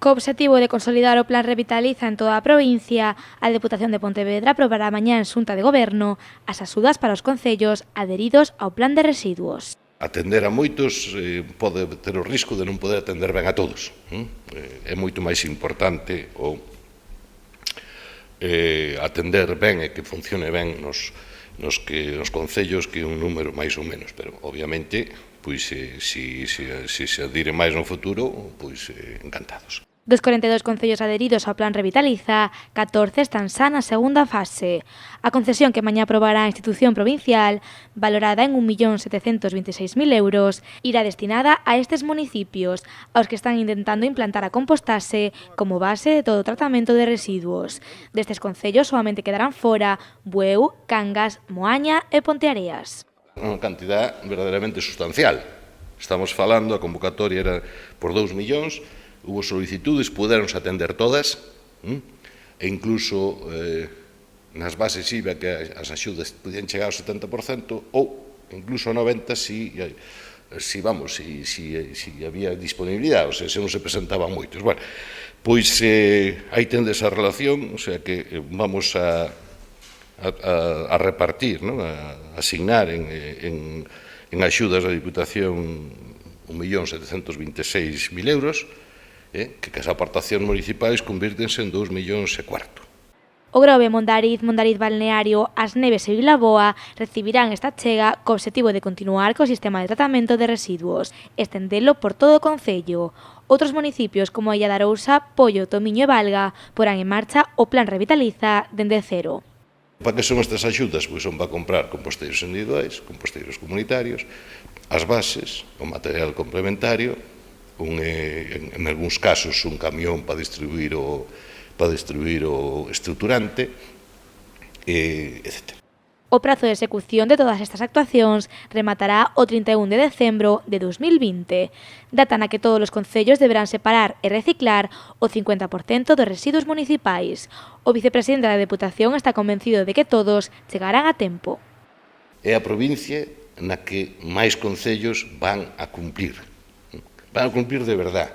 Co obxectivo de consolidar o Plan Revitaliza en toda a provincia, a Deputación de Pontevedra aprobará mañá en Xunta de Goberno as axudas para os concellos adheridos ao Plan de Residuos. Atender a moitos pode ter o risco de non poder atender ben a todos. É moito máis importante atender ben e que funcione ben nos concellos que un número máis ou menos, pero obviamente pois se adire máis no futuro, pois encantados. Dos 42 concellos adheridos ao Plan Revitaliza, 14 están xa na segunda fase. A concesión que mañá aprobará a institución provincial, valorada en 1.726.000 euros, irá destinada a estes municipios, aos que están intentando implantar a compostase como base de todo o tratamento de residuos. Destes concellos solamente quedarán fora Bueu, Cangas, Moaña e Ponteareas. Unha cantidad verdadeiramente sustancial. Estamos falando, a convocatoria era por 2 millóns, hubo solicitudes, puderonse atender todas, e incluso nas bases IVA que as axudas podían chegar ao 70% ou incluso ao 90% si había disponibilidade, ou sea, se non se presentaban moitos. Bueno, pois aí tendes a relación, o sea que vamos a repartir, a asignar en axudas da Diputación 1.726.000 euros, que as aportacións municipais convírtense en 2,25 millóns. O Grove, Mondariz Balneario, As Neves e Vilaboa recibirán esta chega co obxectivo de continuar co sistema de tratamento de residuos, estendelo por todo o concello. Outros municipios como Illa de Arousa, Pollo, Tomiño e Valga porán en marcha o Plan Revitaliza dende cero. Para que son estas axudas? Pois son para comprar composteiros individuais, composteiros comunitarios, as bases, o material complementario, en algúns casos un camión para distribuir o estruturante, etc. O prazo de execución de todas estas actuacións rematará o 31 de decembro de 2020, data na que todos os concellos deberán separar e reciclar o 50% dos residuos municipais. O vicepresidente da Deputación está convencido de que todos chegarán a tempo. É a provincia na que máis concellos van a cumplir. Van a cumplir de verdad,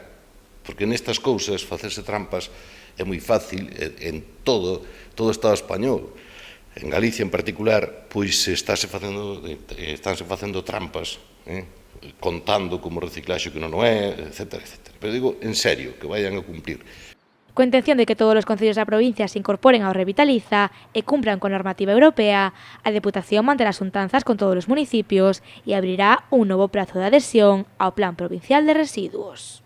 porque nestas cousas facerse trampas é moi fácil en todo o Estado español. En Galicia en particular, pois estánse facendo trampas, contando como reciclaxe que non é, etc. Pero digo, en serio, que vayan a cumplir. Coa intención de que todos os concellos da provincia se incorporen ao Revitaliza e cumpran con a normativa europea, a Deputación manterá xuntanzas con todos os municipios e abrirá un novo prazo de adhesión ao Plan Provincial de Residuos.